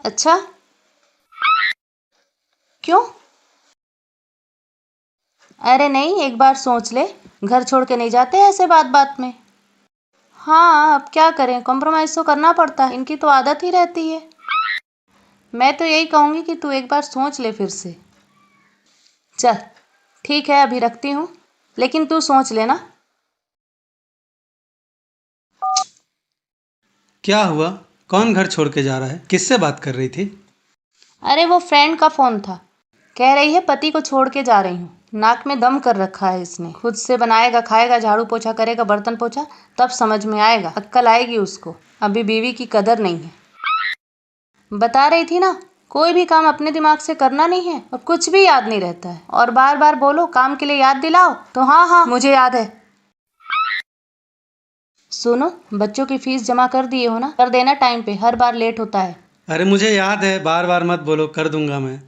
अच्छा, क्यों? अरे नहीं, एक बार सोच ले। घर छोड़ के नहीं जाते ऐसे बात बात में। हाँ, अब क्या करें, कॉम्प्रोमाइज तो करना पड़ता है, इनकी तो आदत ही रहती है। मैं तो यही कहूंगी कि तू एक बार सोच ले फिर से। चल ठीक है, अभी रखती हूँ, लेकिन तू सोच लेना। क्या हुआ? कौन घर छोड़ के जा रहा है? किससे बात कर रही थी? अरे वो फ्रेंड का फोन था, कह रही है पति को छोड़ के जा रही हूँ। नाक में दम कर रखा है इसने, खुद से बनाएगा खाएगा, झाड़ू पोछा करेगा, बर्तन पोछा, तब समझ में आएगा, अक्ल आएगी उसको। अभी बीवी की कदर नहीं है। बता रही थी ना, कोई भी काम अपने दिमाग से करना नहीं है और कुछ भी याद नहीं रहता है। और बार बार बोलो काम के लिए याद दिलाओ तो हाँ हाँ मुझे याद है। सुनो, बच्चों की फीस जमा कर दिए हो ना? कर देना टाइम पे, हर बार लेट होता है। अरे मुझे याद है, बार बार मत बोलो, कर दूंगा मैं।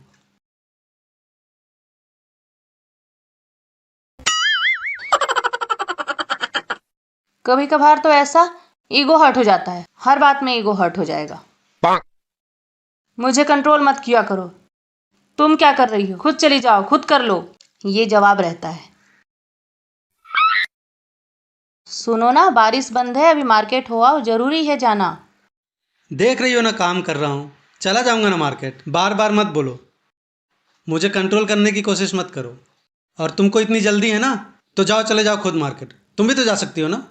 कभी कभार तो ऐसा ईगो हर्ट हो जाता है, हर बात में ईगो हर्ट हो जाएगा। मुझे कंट्रोल मत किया करो। तुम क्या कर रही हो? खुद चली जाओ, खुद कर लो, ये जवाब रहता है। सुनो ना, बारिश बंद है, अभी मार्केट हो आओ, जरूरी है जाना। देख रही हो ना, काम कर रहा हूँ, चला जाऊंगा ना मार्केट। बार बार मत बोलो, मुझे कंट्रोल करने की कोशिश मत करो। और तुमको इतनी जल्दी है ना, तो जाओ, चले जाओ खुद मार्केट। तुम भी तो जा सकती हो ना।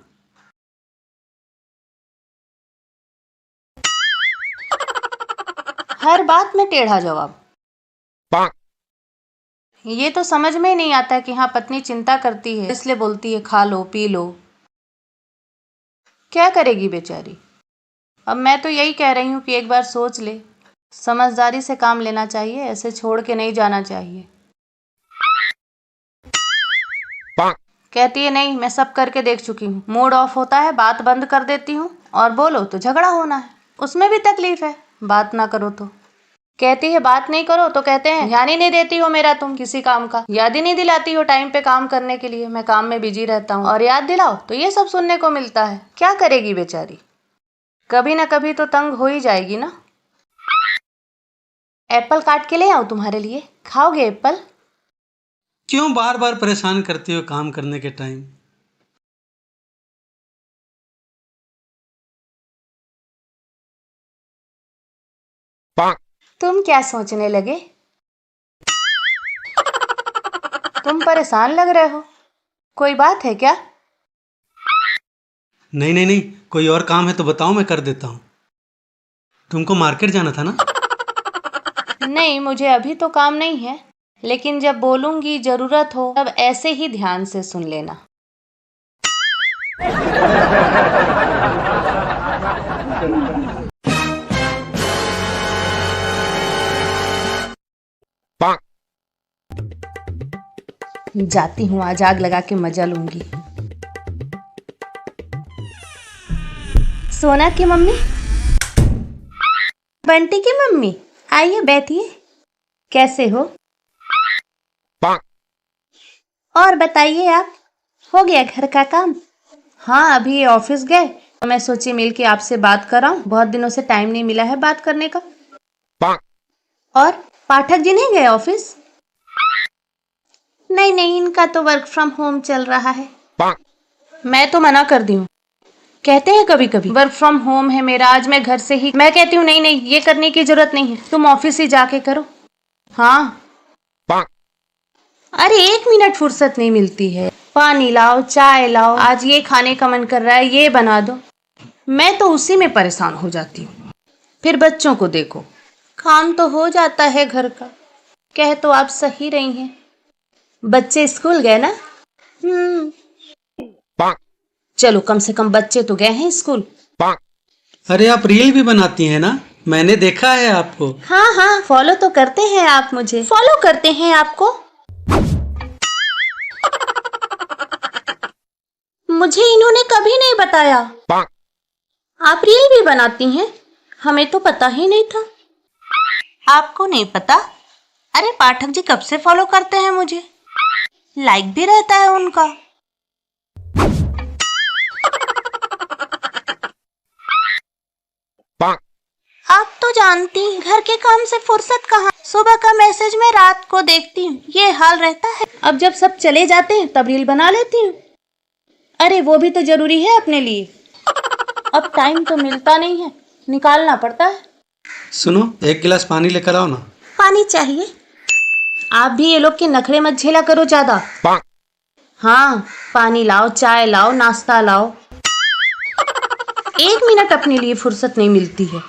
हर बात में टेढ़ा जवाब। ये तो समझ में ही नहीं आता कि हाँ, पत्नी चिंता करती है इसलिए बोलती है खा लो पी लो। क्या करेगी बेचारी। अब मैं तो यही कह रही हूँ कि एक बार सोच ले, समझदारी से काम लेना चाहिए, ऐसे छोड़ के नहीं जाना चाहिए। कहती है नहीं, मैं सब करके देख चुकी हूँ। मूड ऑफ होता है, बात बंद कर देती हूँ, और बोलो तो झगड़ा होना है, उसमें भी तकलीफ है। बात ना करो तो कहती है, बात नहीं करो तो कहते हैं ध्यान ही नहीं देती हो मेरा, तुम किसी काम का याद ही नहीं दिलाती हो टाइम पे काम करने के लिए। मैं काम में बिजी रहता हूँ और याद दिलाओ तो ये सब सुनने को मिलता है। क्या करेगी बेचारी, कभी ना कभी तो तंग हो ही जाएगी ना। एप्पल काट के ले आओ तुम्हारे लिए, खाओगे एप्पल? क्यों बार बार परेशान करती हो काम करने के टाइम? तुम क्या सोचने लगे? तुम परेशान लग रहे हो, कोई बात है क्या? नहीं नहीं नहीं, कोई और काम है तो बताओ, मैं कर देता हूँ। तुमको मार्केट जाना था ना? नहीं, मुझे अभी तो काम नहीं है, लेकिन जब बोलूंगी जरूरत हो तब ऐसे ही ध्यान से सुन लेना। जाती हूँ, आज आग लगा के मजा लूंगी। सोना की मम्मी, बंटी की मम्मी, आइए बैठिए। कैसे हो? और बताइए आप, हो गया घर का काम? हाँ, अभी ये ऑफिस गए तो मैं सोची मिल के आपसे बात कर रहा हूँ, बहुत दिनों से टाइम नहीं मिला है बात करने का। और पाठक जी नहीं गए ऑफिस? नहीं नहीं, इनका तो वर्क फ्रॉम होम चल रहा है। मैं तो मना कर दी हूँ, कहते हैं कभी कभी वर्क फ्रॉम होम है मेरा, आज मैं घर से ही। मैं कहती हूँ नहीं नहीं, ये करने की जरूरत नहीं है, तुम ऑफिस ही जाके करो। हाँ, अरे 1 मिनट फुर्सत नहीं मिलती है। पानी लाओ, चाय लाओ, आज ये खाने का मन कर रहा है, ये बना दो। मैं तो उसी में परेशान हो जाती हूँ। फिर बच्चों को देखो, काम तो हो जाता है घर का। कह तो आप सही रही हैं, बच्चे स्कूल गए ना? चलो, कम से कम बच्चे तो गए हैं स्कूल। अरे आप रील भी बनाती हैं ना, मैंने देखा है आपको। हाँ हाँ, फॉलो तो करते हैं आप, मुझे फॉलो करते हैं आपको। मुझे इन्होंने कभी नहीं बताया आप रील भी बनाती हैं, हमें तो पता ही नहीं था। आपको नहीं पता? अरे पाठक जी कब से फॉलो करते हैं मुझे, लाइक भी रहता है उनका। जानती, घर के काम से फुर्सत कहाँ। सुबह का मैसेज मैं रात को देखती हूँ, ये हाल रहता है। अब जब सब चले जाते हैं तब रील बना लेती हूँ। अरे वो भी तो जरूरी है अपने लिए। अब टाइम तो मिलता नहीं है, निकालना पड़ता है। सुनो, 1 गिलास पानी लेकर आओ ना। पानी चाहिए? आप भी ये लोग के नखरे मत झेला करो ज्यादा। हाँ, पानी लाओ, चाय लाओ, नाश्ता लाओ। 1 मिनट अपने लिए फुर्सत नहीं मिलती है।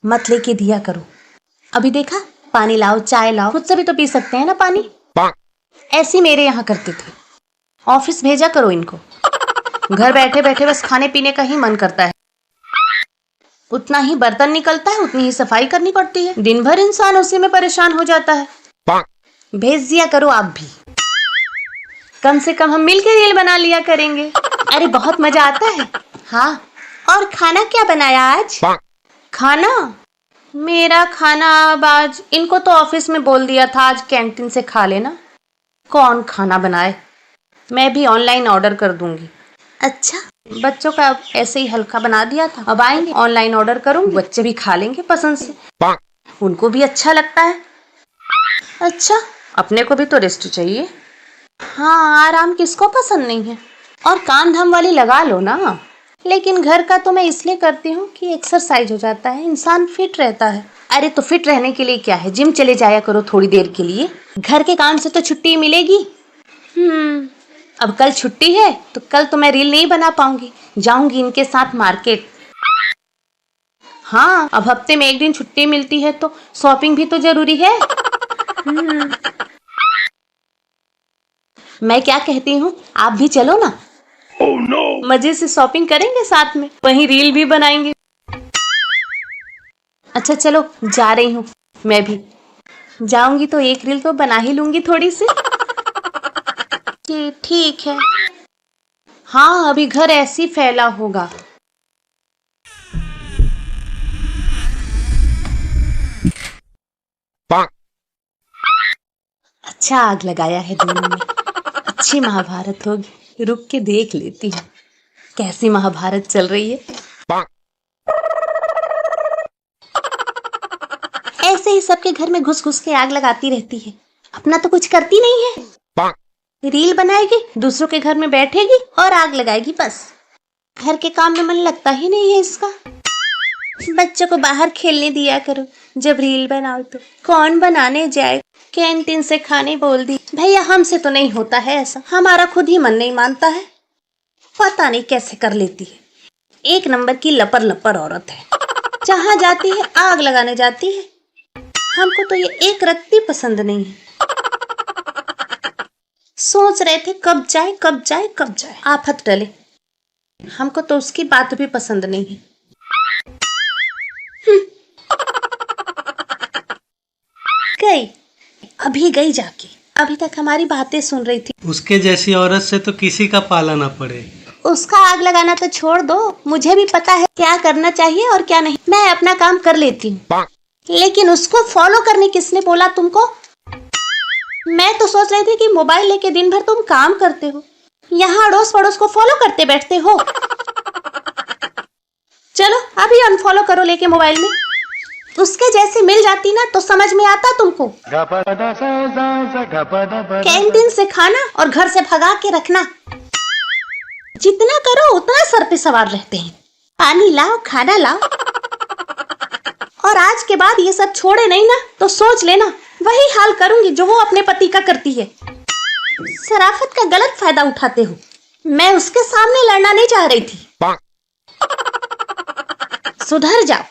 मत लेके दिया करो। अभी देखा, पानी लाओ, चाय लाओ, खुद से भी तो पी सकते हैं ना पानी। ऐसी मेरे यहाँ करते थे। ऑफिस भेजा करो इनको। घर बैठे बैठे बस खाने पीने का ही मन करता है। उतना ही बर्तन निकलता है, उतनी ही सफाई करनी पड़ती है। दिन भर इंसान उसी में परेशान हो जाता है। भेज दिया करो आप भी। कम से कम हम मिलके रील बना लिया करेंगे। अरे बहुत मजा आता है। हाँ, और खाना क्या बनाया आज? खाना? मेरा खाना अब आज इनको तो ऑफिस में बोल दिया था आज कैंटीन से खा लेना। कौन खाना बनाए, मैं भी ऑनलाइन ऑर्डर कर दूंगी। अच्छा, बच्चों का ऐसे ही हल्का बना दिया था, अब आएंगे ऑनलाइन ऑर्डर करूंगी, बच्चे भी खा लेंगे पसंद से, उनको भी अच्छा लगता है। अच्छा, अपने को भी तो रेस्ट चाहिए। हाँ, आराम किसको पसंद नहीं है। और काम धाम वाली लगा लो ना। लेकिन घर का तो मैं इसलिए करती हूँ कि एक्सरसाइज हो जाता है, इंसान फिट रहता है। अरे तो फिट रहने के लिए क्या है, जिम चले जाया करो थोड़ी देर के लिए। घर के काम से तो छुट्टी मिलेगी। अब कल छुट्टी है तो कल तो मैं रील नहीं बना पाऊंगी, जाऊंगी इनके साथ मार्केट। हाँ, अब हफ्ते में 1 दिन छुट्टी मिलती है तो शॉपिंग भी तो जरूरी है। मैं क्या कहती हूँ, आप भी चलो ना। Oh, no. मजे से शॉपिंग करेंगे साथ में, वहीं रील भी बनाएंगे। अच्छा चलो, जा रही हूँ मैं भी। जाऊंगी तो 1 रील तो बना ही लूंगी थोड़ी सी। जी ठीक है। हाँ, अभी घर ऐसी फैला होगा। अच्छा आग लगाया है दोनों में। अच्छी महाभारत होगी, रुक के देख लेती हूँ कैसी महाभारत चल रही है। ऐसे ही सबके घर में घुस घुस के आग लगाती रहती है, अपना तो कुछ करती नहीं है। रील बनाएगी, दूसरों के घर में बैठेगी और आग लगाएगी, बस। घर के काम में मन लगता ही नहीं है इसका। बच्चों को बाहर खेलने दिया करो, जब रील बनाओ तो। कौन बनाने जाए, कैंटीन से खाने बोल दी। भैया हमसे तो नहीं होता है ऐसा, हमारा खुद ही मन नहीं मानता है। पता नहीं कैसे कर लेती है, 1 नंबर की लपर लपर औरत है। जहाँ जाती है आग लगाने जाती है। हमको तो ये एक रत्ती पसंद नहीं है। सोच रहे थे कब जाए कब जाए कब जाए, आफत टले। हमको तो उसकी बात भी पसंद नहीं है। गई, अभी गई जाके, अभी तक हमारी बातें सुन रही थी। उसके जैसी औरत से तो किसी का पाला ना पड़े। उसका आग लगाना तो छोड़ दो, मुझे भी पता है क्या करना चाहिए और क्या नहीं। मैं अपना काम कर लेती हूँ, लेकिन उसको फॉलो करने किसने बोला तुमको? मैं तो सोच रही थी कि मोबाइल लेके दिन भर तुम काम करते हो, यहाँ अड़ोस पड़ोस को फॉलो करते बैठते हो। चलो अभी अनफॉलो करो लेके मोबाइल में। उसके जैसी मिल जाती ना तो समझ में आता तुमको। कैंटीन से खाना और घर से भगा के रखना, जितना करो उतना सर पे सवार रहते हैं। पानी लाओ, खाना लाओ। और आज के बाद ये सब छोड़े नहीं ना तो सोच लेना वही हाल करूंगी जो वो अपने पति का करती है। शराफत का गलत फायदा उठाते हो। मैं उसके सामने लड़ना नहीं चाह रही थी। सुधर जाओ।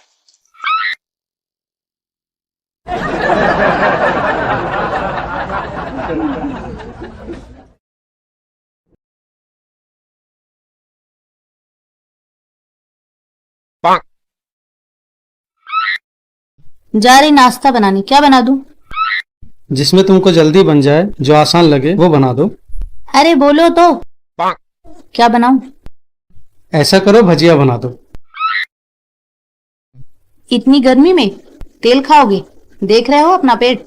जा रही नाश्ता बनाने, क्या बना दूं? जिसमें तुमको जल्दी बन जाए, जो आसान लगे वो बना दो। अरे बोलो तो। क्या बनाऊं? ऐसा करो, भजिया बना दो। इतनी गर्मी में तेल खाओगे? देख रहे हो अपना पेट।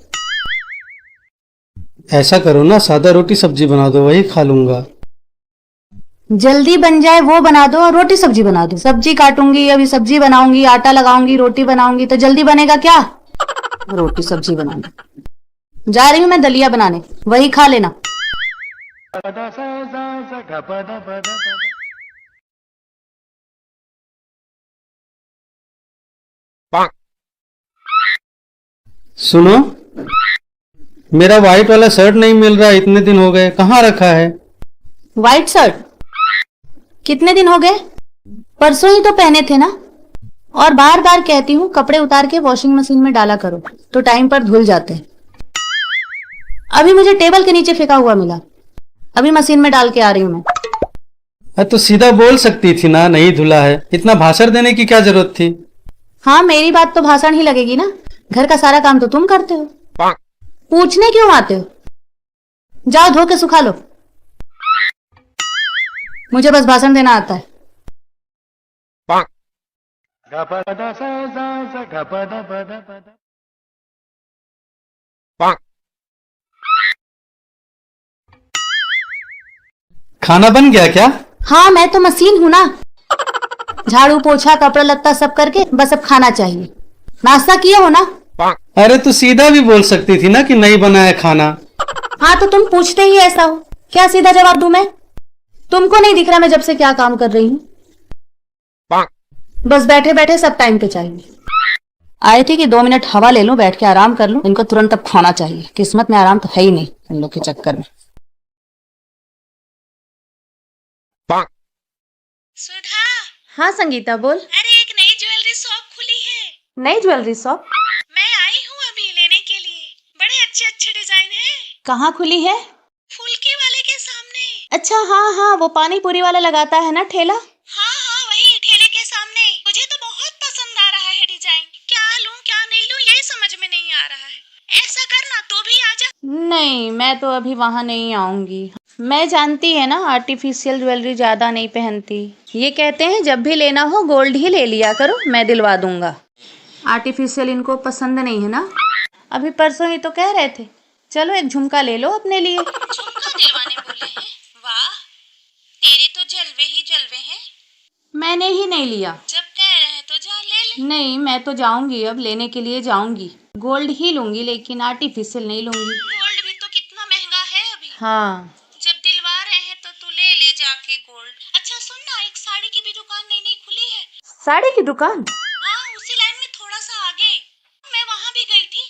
ऐसा करो ना, सादा रोटी सब्जी बना दो, वही खा लूंगा। जल्दी बन जाए वो बना दो और रोटी सब्जी बना दो। सब्जी काटूंगी, अभी सब्जी बनाऊंगी, आटा लगाऊंगी, रोटी बनाऊंगी, तो जल्दी बनेगा क्या? रोटी सब्जी बनाना। जा रही हूँ मैं दलिया बनाने, वही खा लेना। सुनो, मेरा व्हाइट वाला शर्ट नहीं मिल रहा, इतने दिन हो गए, कहाँ रखा है? व्हाइट शर्ट कितने दिन हो गए? परसों ही तो पहने थे ना। और बार बार कहती हूँ कपड़े उतार के वॉशिंग मशीन में डाला करो, तो टाइम पर धुल जाते हैं। अभी मुझे टेबल के नीचे फेंका हुआ मिला, अभी मशीन में डाल के आ रही हूँ मैं। तो सीधा बोल सकती थी ना, नहीं धुला है, इतना भाषण देने की क्या जरूरत थी? हाँ, मेरी बात तो भाषण ही लगेगी ना, घर का सारा काम तो तुम करते हो, पूछने क्यों आते हो? जाओ धो के सुखा लो, मुझे बस भाषण देना आता है। खाना बन गया क्या? हाँ, मैं तो मशीन हूं ना, झाड़ू पोछा कपड़ा लत्ता सब करके बस अब खाना चाहिए। नाश्ता किए हो ना? अरे तो सीधा भी बोल सकती थी ना कि नहीं बना है खाना। हाँ, तो तुम पूछते ही ऐसा हो, क्या सीधा जवाब दूं मैं? तुमको नहीं दिख रहा मैं जब से क्या काम कर रही हूँ? बस बैठे बैठे सब टाइम पे चाहिए। आए थे कि 2 मिनट हवा ले लूं, बैठ के आराम कर लूं, इनको तुरंत अब खाना चाहिए। किस्मत में आराम तो है ही नहीं इन लोग के चक्कर में। सुधा। हाँ संगीता बोल। अरे एक नई ज्वेलरी शॉप खुली है। नई ज्वेलरी शॉप? मैं आई हूँ अभी लेने के लिए, बड़े अच्छे अच्छे डिजाइन हैं। कहाँ खुली है? फुल्की वाले के सामने। अच्छा हाँ हाँ, वो पानी पूरी वाला लगाता है ना ठेला? हाँ हाँ वही ठेले के सामने। मुझे तो बहुत पसंद आ रहा है डिजाइन, क्या लूं क्या नहीं लूं यही समझ में नहीं आ रहा है। ऐसा करना तो भी आ जा। नहीं, मैं तो अभी वहां नहीं आऊंगी। मैं जानती है ना, आर्टिफिशियल ज्वेलरी ज्यादा नहीं पहनती। ये कहते हैं जब भी लेना हो गोल्ड ही ले लिया करो, मैं दिलवा दूंगा। आर्टिफिशियल इनको पसंद नहीं है ना। अभी परसों ही तो कह रहे थे चलो एक झुमका ले लो अपने लिए। झुमका दिलवाने बोले हैं? वाह, तेरे तो जलवे ही जलवे हैं। मैंने ही नहीं लिया। जब कह रहे हैं तो जा ले ले। नहीं, मैं तो जाऊंगी, अब लेने के लिए जाऊंगी। गोल्ड ही लूंगी, लेकिन आर्टिफिशियल नहीं लूंगी। गोल्ड भी तो कितना महंगा है अभी। हाँ, जब दिलवा रहे हैं तो तू ले ले जाके गोल्ड। अच्छा सुन ना, एक साड़ी की भी दुकान नई नई खुली है। साड़ी की दुकान? हाँ, उसी लाइन में थोड़ा सा आगे। मैं वहाँ भी गई थी।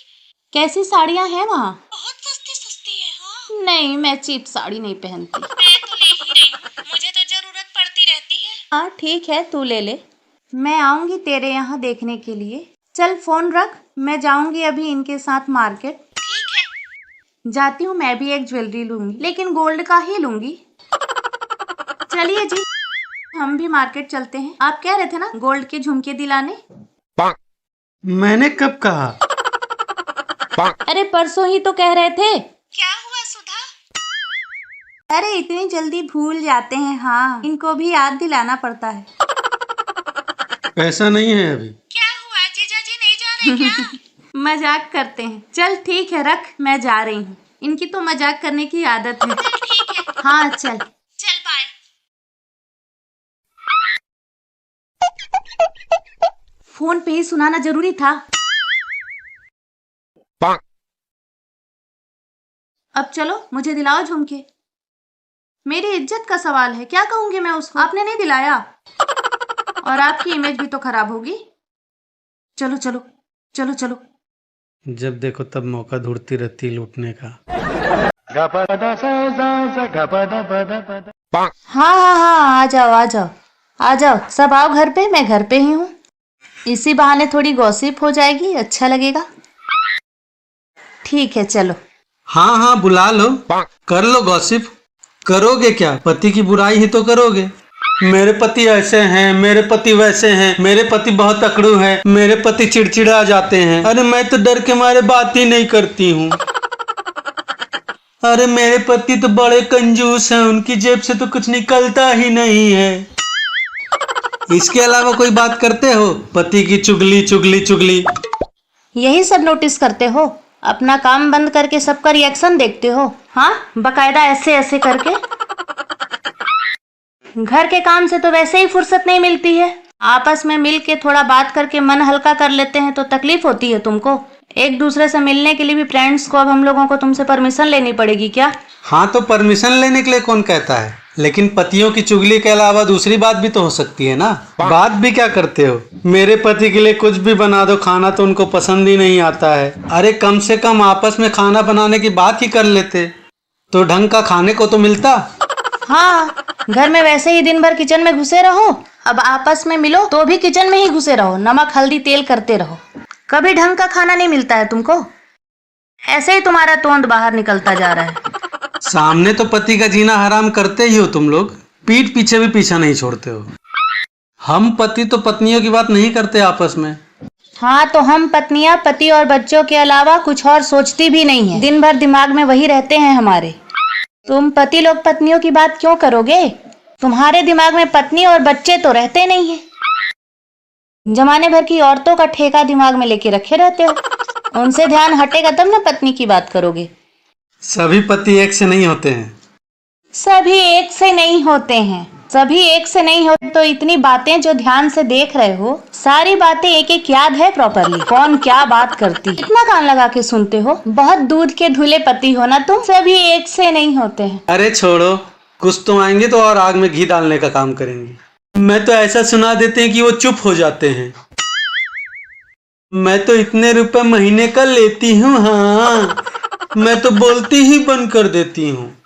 कैसी साड़ियाँ हैं वहाँ? बहुत सस्ती सस्ती है। हाँ, नहीं, मैं चीप साड़ी नहीं पहनती। मैं तो ले ही रही हूँ, मुझे तो जरूरत पड़ती रहती है। हाँ ठीक है, तू ले ले, मैं आऊंगी तेरे यहाँ देखने के लिए। चल फोन रख, मैं जाऊंगी अभी इनके साथ मार्केट। ठीक है। जाती हूँ, मैं भी एक ज्वेलरी लूंगी, लेकिन गोल्ड का ही लूंगी। चलिए जी, हम भी मार्केट चलते हैं। आप कह रहे थे ना गोल्ड के झुमके दिलाने? मैंने कब कहा? अरे परसों ही तो कह रहे थे। क्या हुआ सुधा? अरे इतनी जल्दी भूल जाते हैं, हाँ इनको भी याद दिलाना पड़ता है। ऐसा नहीं है अभी। क्या हुआ, जीजाजी नहीं जा रहे क्या? मजाक करते हैं। चल ठीक है रख, मैं जा रही हूँ, इनकी तो मजाक करने की आदत है। चल ठीक है। हाँ चल। चल बाय। फोन पे ही सुनाना जरूरी था। अब चलो मुझे दिलाओ झुमके, मेरी इज्जत का सवाल है, क्या कहूंगी मैं उसको? आपने नहीं दिलाया और आपकी इमेज भी तो खराब होगी। चलो चलो चलो चलो। जब देखो तब मौका ढूंढती रहती लूटने का। हाँ हाँ हाँ, आ जाओ आ जाओ आ जाओ, सब आओ घर पे, मैं घर पे ही हूँ। इसी बहाने थोड़ी गॉसिप हो जाएगी, अच्छा लगेगा। ठीक है चलो। हाँ हाँ बुला लो, कर लो गॉसिप। करोगे क्या? पति की बुराई ही तो करोगे। मेरे पति ऐसे हैं, मेरे पति वैसे हैं, मेरे पति बहुत अकड़ू हैं, मेरे पति चिड़चिड़ा जाते हैं। अरे मैं तो डर के मारे बात ही नहीं करती हूँ। अरे मेरे पति तो बड़े कंजूस हैं, उनकी जेब से तो कुछ निकलता ही नहीं है। इसके अलावा कोई बात करते हो? पति की चुगली चुगली चुगली। यही सब नोटिस करते हो? अपना काम बंद करके सबका रिएक्शन देखते हो? हाँ, बकायदा ऐसे ऐसे करके। घर के काम से तो वैसे ही फुर्सत नहीं मिलती है। आपस में मिल के थोड़ा बात करके मन हल्का कर लेते हैं तो तकलीफ होती है तुमको। एक दूसरे से मिलने के लिए भी फ्रेंड्स को अब हम लोगों को तुमसे परमिशन लेनी पड़ेगी क्या? हाँ, तो परमिशन लेने के लिए कौन कहता है, लेकिन पतियों की चुगली के अलावा दूसरी बात भी तो हो सकती है ना। बात भी क्या करते हो? मेरे पति के लिए कुछ भी बना दो, खाना तो उनको पसंद ही नहीं आता है। अरे कम से कम आपस में खाना बनाने की बात ही कर लेते तो ढंग का खाने को तो मिलता। हाँ, घर में वैसे ही दिन भर किचन में घुसे रहो, अब आपस में मिलो तो भी किचन में ही घुसे रहो, नमक हल्दी तेल करते रहो, कभी ढंग का खाना नहीं मिलता है तुमको। ऐसे ही तुम्हारा तोंद बाहर निकलता जा रहा है। सामने तो पति का जीना हराम करते ही हो तुम लोग, पीठ पीछे भी पीछा नहीं छोड़ते हो। हम पति तो पत्नियों की बात नहीं करते आपस में। हाँ, तो हम पत्नियां पति और बच्चों के अलावा कुछ और सोचती भी नहीं है, दिन भर दिमाग में वही रहते हैं हमारे। तुम पति लोग पत्नियों की बात क्यों करोगे? तुम्हारे दिमाग में पत्नी और बच्चे तो रहते नहीं है। जमाने भर की औरतों का ठेका दिमाग में लेके रखे रहते हो, उनसे ध्यान हटेगा तब ना पत्नी की बात करोगे। सभी पति एक से नहीं होते हैं। सभी एक से नहीं होते हैं, सभी एक से नहीं होते तो इतनी बातें जो ध्यान से देख रहे हो, सारी बातें एक एक याद है प्रॉपरली, कौन क्या बात करती, इतना कान लगा के सुनते हो। बहुत दूध के धुले पति हो ना तुम, सभी एक से नहीं होते हैं। अरे छोड़ो, कुछ तो आएंगे तो और आग में घी डालने का काम करेंगे। मैं तो ऐसा सुना देते हैं कि वो चुप हो जाते हैं। मैं तो इतने रुपए महीने का लेती हूँ, हाँ मैं तो बोलती ही बंद कर देती हूँ।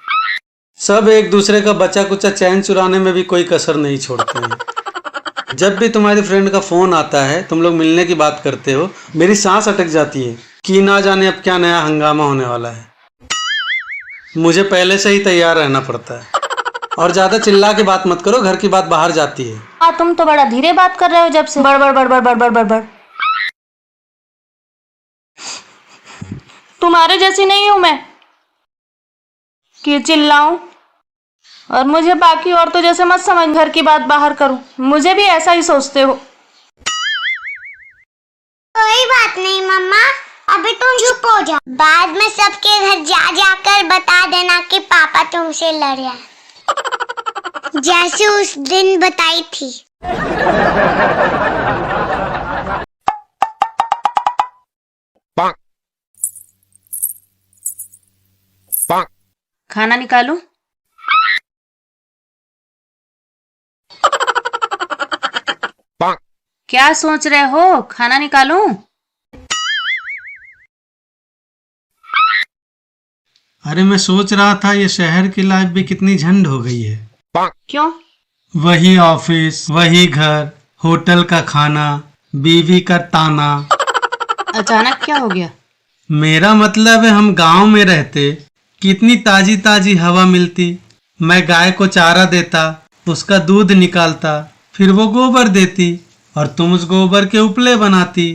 सब एक दूसरे का बचा कुचा चैन चुराने में भी कोई कसर नहीं छोड़ते हैं। जब भी तुम्हारी फ्रेंड का फोन आता है, तुम लोग मिलने की बात करते हो, मेरी सांस अटक जाती है कि ना जाने अब क्या नया हंगामा होने वाला है। मुझे पहले से ही तैयार रहना पड़ता है। और ज्यादा चिल्ला के बात मत करो, घर की बात बाहर जाती है। हाँ, तुम तो बड़ा धीरे बात कर रहे हो जब से, बड़बड़ बड़बड़ बड़बड़ बड़बड़। तुम्हारे जैसी नहीं हूं मैं कि चिल्लाऊं, और मुझे बाकी औरतों जैसे मत समझ घर की बात बाहर करूं। मुझे भी ऐसा ही सोचते हो। कोई बात नहीं मम्मा, अभी तुम चुप हो जाओ, बाद में सबके घर जा जाकर बता देना कि पापा तुमसे लड़ रहे हैं, जैसे उस दिन बताई थी। खाना निकालूं? क्या सोच रहे हो, खाना निकालूं? अरे मैं सोच रहा था ये शहर की लाइफ भी कितनी झंड हो गई है। क्यों? वही ऑफिस, वही घर, होटल का खाना, बीवी का ताना। अचानक क्या हो गया? मेरा मतलब है हम गांव में रहते, कितनी ताजी ताजी हवा मिलती। मैं गाय को चारा देता, उसका दूध निकालता, फिर वो गोबर देती और तुम उस गोबर के उपले बनाती।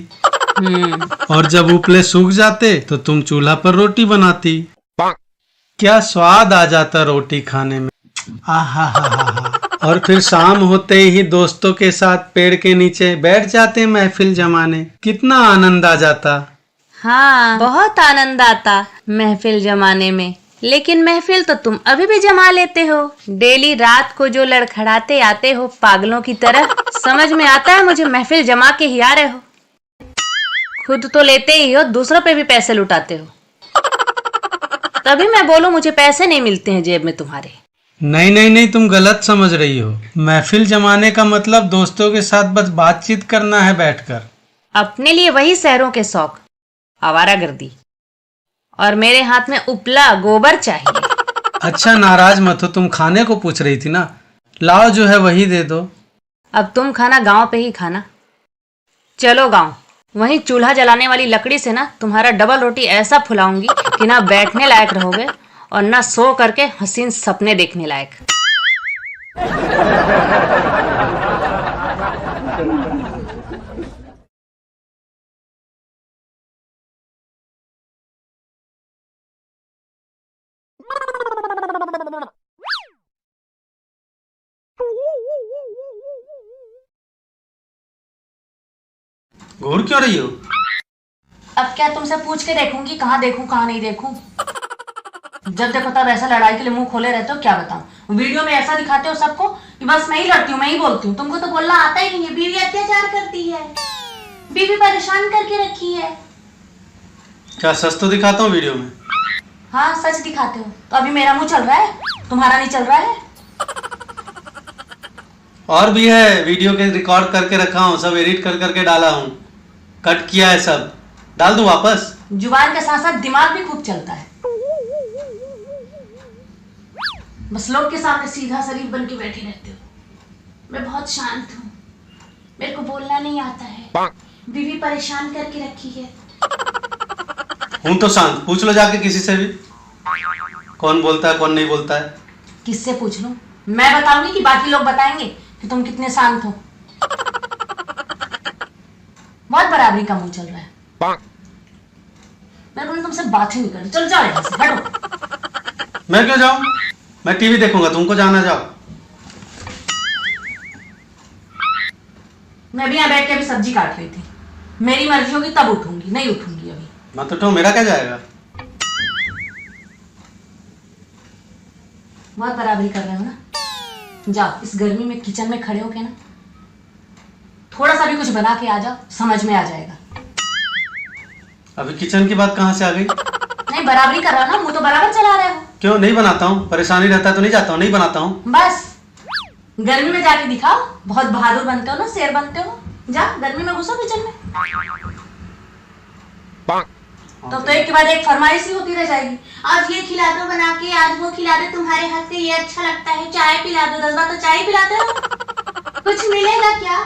और जब उपले सूख जाते तो तुम चूल्हा पर रोटी बनाती। क्या स्वाद आ जाता रोटी खाने में, आहा हा हा। और फिर शाम होते ही दोस्तों के साथ पेड़ के नीचे बैठ जाते महफिल जमाने, कितना आनंद आ जाता। हाँ, बहुत आनंद आता महफिल जमाने में, लेकिन महफिल तो तुम अभी भी जमा लेते हो। डेली रात को जो लड़खड़ाते आते हो पागलों की तरह। समझ में आता है मुझे, महफिल जमा के ही आ रहे हो। खुद तो लेते ही हो, दूसरों पे भी पैसे लुटाते हो। तभी मैं बोलूं मुझे पैसे नहीं मिलते हैं जेब में तुम्हारे। नहीं नहीं नहीं, तुम गलत समझ रही हो। महफिल जमाने का मतलब दोस्तों के साथ बस बातचीत करना है बैठकर। अपने लिए वही शहरों के शौक, आवारागर्दी, और मेरे हाथ में उपला गोबर चाहिए। अच्छा नाराज मत हो, तुम खाने को पूछ रही थी ना, लाओ जो है वही दे दो। अब तुम खाना गांव पे ही खाना। चलो गांव, वहीं चूल्हा जलाने वाली लकड़ी से ना तुम्हारा डबल रोटी ऐसा फुलाऊंगी कि ना बैठने लायक रहोगे और ना सो करके हसीन सपने देखने लायक। घूर क्यों रही हो? अब क्या तुमसे पूछ के देखूंगी कहाँ देखूं कहाँ नहीं देखूं? जब देखो तब ऐसा लड़ाई के लिए मुंह खोले रहते हो, क्या बताऊं। वीडियो में ऐसा दिखाते हो सबको कि बस मैं ही लड़ती हूँ, मैं ही बोलती हूँ। तुमको तो बोलना आता ही नहीं है। बीवी अत्याचार करती है, बीवी परेशान करके रखी है। क्या सच तो दिखाता हूँ वीडियो में? हाँ सच दिखाते हो। तो अभी मेरा मुंह चल रहा है, तुम्हारा नहीं चल रहा है। और भी है, वीडियो के रिकॉर्ड करके रखा हूँ, सब एडिट कर करके डाला हूँ, कट किया है, सब डाल दूँ वापस? जुबान के साथ साथ दिमाग भी खूब चलता है। बस लोग के सामने सीधा शरीफ बन के बैठे रहते हो। मैं बहुत शांत हूँ, मेरे को बोलना नहीं आता है। बीवी परेशान करके रखी है। हूँ तो शांत, पूछ लो जाके किसी से भी, कौन बोलता है कौन नहीं बोलता है। किससे पूछ लूं? मैं बताऊंगी कि बाकी लोग बताएंगे कि तुम कितने शांत हो? बहुत बराबरी का मुंह चल रहा है। मैं बोलूं तुमसे बात ही नहीं करती। चलो जाओ यहाँ से, हटो। मैं क्यों जाऊं? मैं टीवी देखूंगा, तुमको जाना जाओ। मैं भी यहाँ बैठ के अभी सब्जी काट रही थी। मेरी मर्जी होगी तब उठूंगी, नहीं उठूंगी अभी। मत उठो, मेरा क्या जाएगा? बहुत बराबरी कर रहे हो ना। जाओ, इस गर्मी में किचन में खड़े हो के ना थोड़ा सा भी कुछ बना के आ जाओ, समझ में आ जाएगा। अभी किचन की बात कहाँ से आ गई? नहीं, बराबरी कर रहा हो ना, मुंह तो बराबर चला रहे हो। क्यों नहीं बनाता हूँ? परेशानी रहता है तो नहीं जाता हूँ, नहीं बनाता हूँ। बस गर्मी में जाके दिखाओ, बहुत बहादुर बनते हो ना, शेर बनते हो। जा गर्मी में घुसो किचन में। तो एक के बाद एक फरमाइश ही होती रह जाएगी। आज ये खिला दो बना के, आज वो खिला दो, तुम्हारे हाथ से ये अच्छा लगता है, चाय पिला दो। 10 बार तो चाय पिलाते हो, कुछ मिलेगा क्या?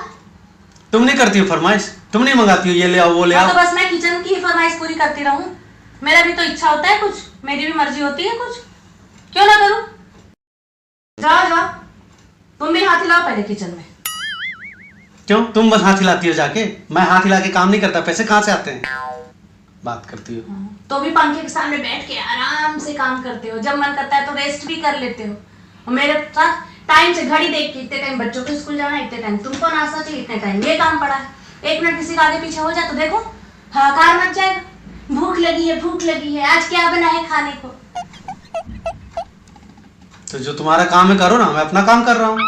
तुम नहीं करती हो फरमाइश? तुम नहीं मंगाती हो ये ले आओ वो ले आओ? तो बस मैं किचन की फरमाइश पूरी करती रहूं? मेरा भी तो इच्छा होता है कुछ, मेरी भी मर्जी होती है कुछ, क्यों ना करूं? जाओ जाओ, तुम भी हाथ हिलाओ पहले किचन में। क्यों तुम बस हाथ हिलाती हो जाके? मैं हाथ हिला के काम नहीं करता, पैसे कहाँ से आते हैं? बात करती हो। तो भी पंखे के सामने बैठ के आराम से काम करते हो, जब मन करता है तो रेस्ट भी कर लेते हो। और मेरे साथ टाइम से घड़ी देख के, इतने टाइम बच्चों को स्कूल जाना है, इतने टाइम तुमको नाश्ता चाहिए, इतने टाइम ये काम पड़ा है। 1 मिनट किसी का आगे पीछे हो जाए तो देखो हाहाकार मच जाएगा। भूख लगी है, भूख लगी है, आज क्या बना है खाने को? तो जो तुम्हारा काम है करो ना, मैं अपना काम कर रहा हूँ।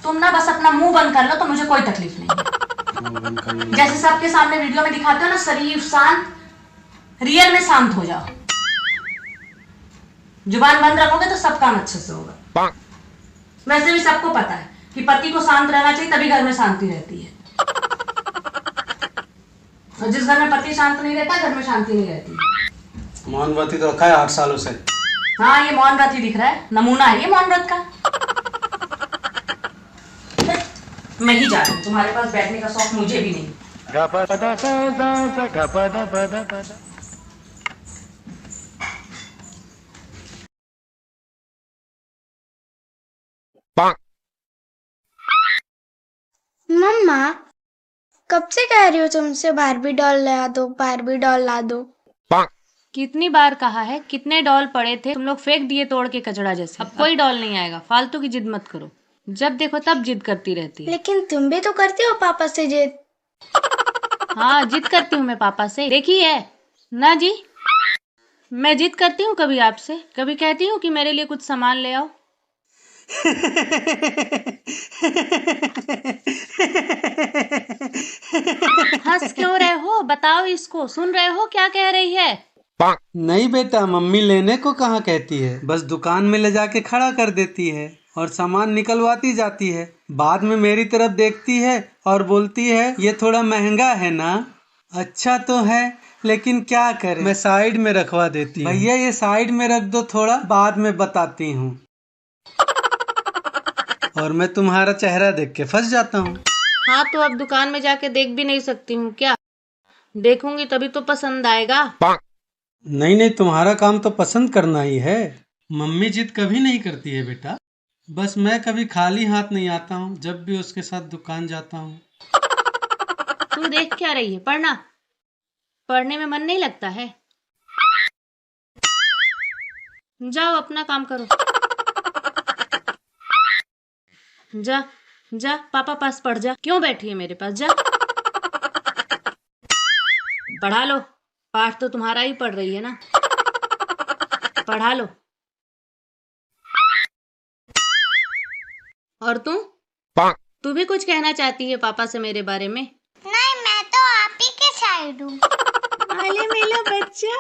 तुम ना बस अपना मुंह बंद कर लो तो मुझे कोई तकलीफ नहीं। जैसे सबके सामने वीडियो में दिखाते हो ना, शरीफ शांत, रियल में शांत हो जाओ। जुबान बंद रखोगे तो सब काम अच्छे से होगा। वैसे भी सबको पता है कि पति को शांत रहना चाहिए, तभी घर में शांति रहती है। और जिस घर में पति शांत नहीं रहता, घर में शांति नहीं रहती। मौन व्रत तो रखा है 8 सालों से। हाँ, ये मौन व्रत ही दिख रहा है, नमूना है ये मौन व्रत का। मैं ही जा रही हूँ, तुम्हारे पास बैठने का शौक मुझे भी नहीं। मम्मा कब से कह रही हो तुमसे बारबी डॉल ला दो, बारबी डॉल ला दो। कितनी बार कहा है? कितने डॉल पड़े थे, तुम लोग फेंक दिए तोड़ के कचड़ा जैसे। अब कोई डॉल नहीं आएगा, फालतू की जिद मत करो। जब देखो तब जिद करती रहती है। लेकिन तुम भी तो करती हो पापा से जिद। हाँ, जिद करती हूँ मैं पापा से, देखी है ना जी। मैं जिद करती हूँ कभी आपसे, कभी कहती हूँ कि मेरे लिए कुछ सामान ले आओ। हंस क्यों रहे हो? बताओ इसको, सुन रहे हो क्या कह रही है? नहीं बेटा, मम्मी लेने को कहाँ कहती है, बस दुकान में ले जाके खड़ा कर देती है और सामान निकलवाती जाती है। बाद में मेरी तरफ देखती है और बोलती है ये थोड़ा महंगा है ना। अच्छा तो है, लेकिन क्या करें, मैं साइड में रखवा देती हूँ। भैया ये साइड में रख दो, थोड़ा बाद में बताती हूँ। और मैं तुम्हारा चेहरा देख के फंस जाता हूँ। हाँ, तो अब दुकान में जाके देख भी नहीं सकती हूँ क्या? देखूंगी तभी तो पसंद आएगा। नहीं नहीं, तुम्हारा काम तो पसंद करना ही है। मम्मी जिद कभी नहीं करती है बेटा, बस मैं कभी खाली हाथ नहीं आता हूँ जब भी उसके साथ दुकान जाता हूँ। तू देख क्या रही है? पढ़ना, पढ़ने में मन नहीं लगता है? जाओ अपना काम करो। जा जा, पापा पास पढ़ जा। क्यों बैठी है मेरे पास? जा पढ़ा लो। पाठ तो तुम्हारा ही पढ़ रही है ना, पढ़ा लो। और तू भी कुछ कहना चाहती है पापा से मेरे बारे में? नहीं, मैं तो आप ही के साइड हूँ। अरे मेरा बच्चा।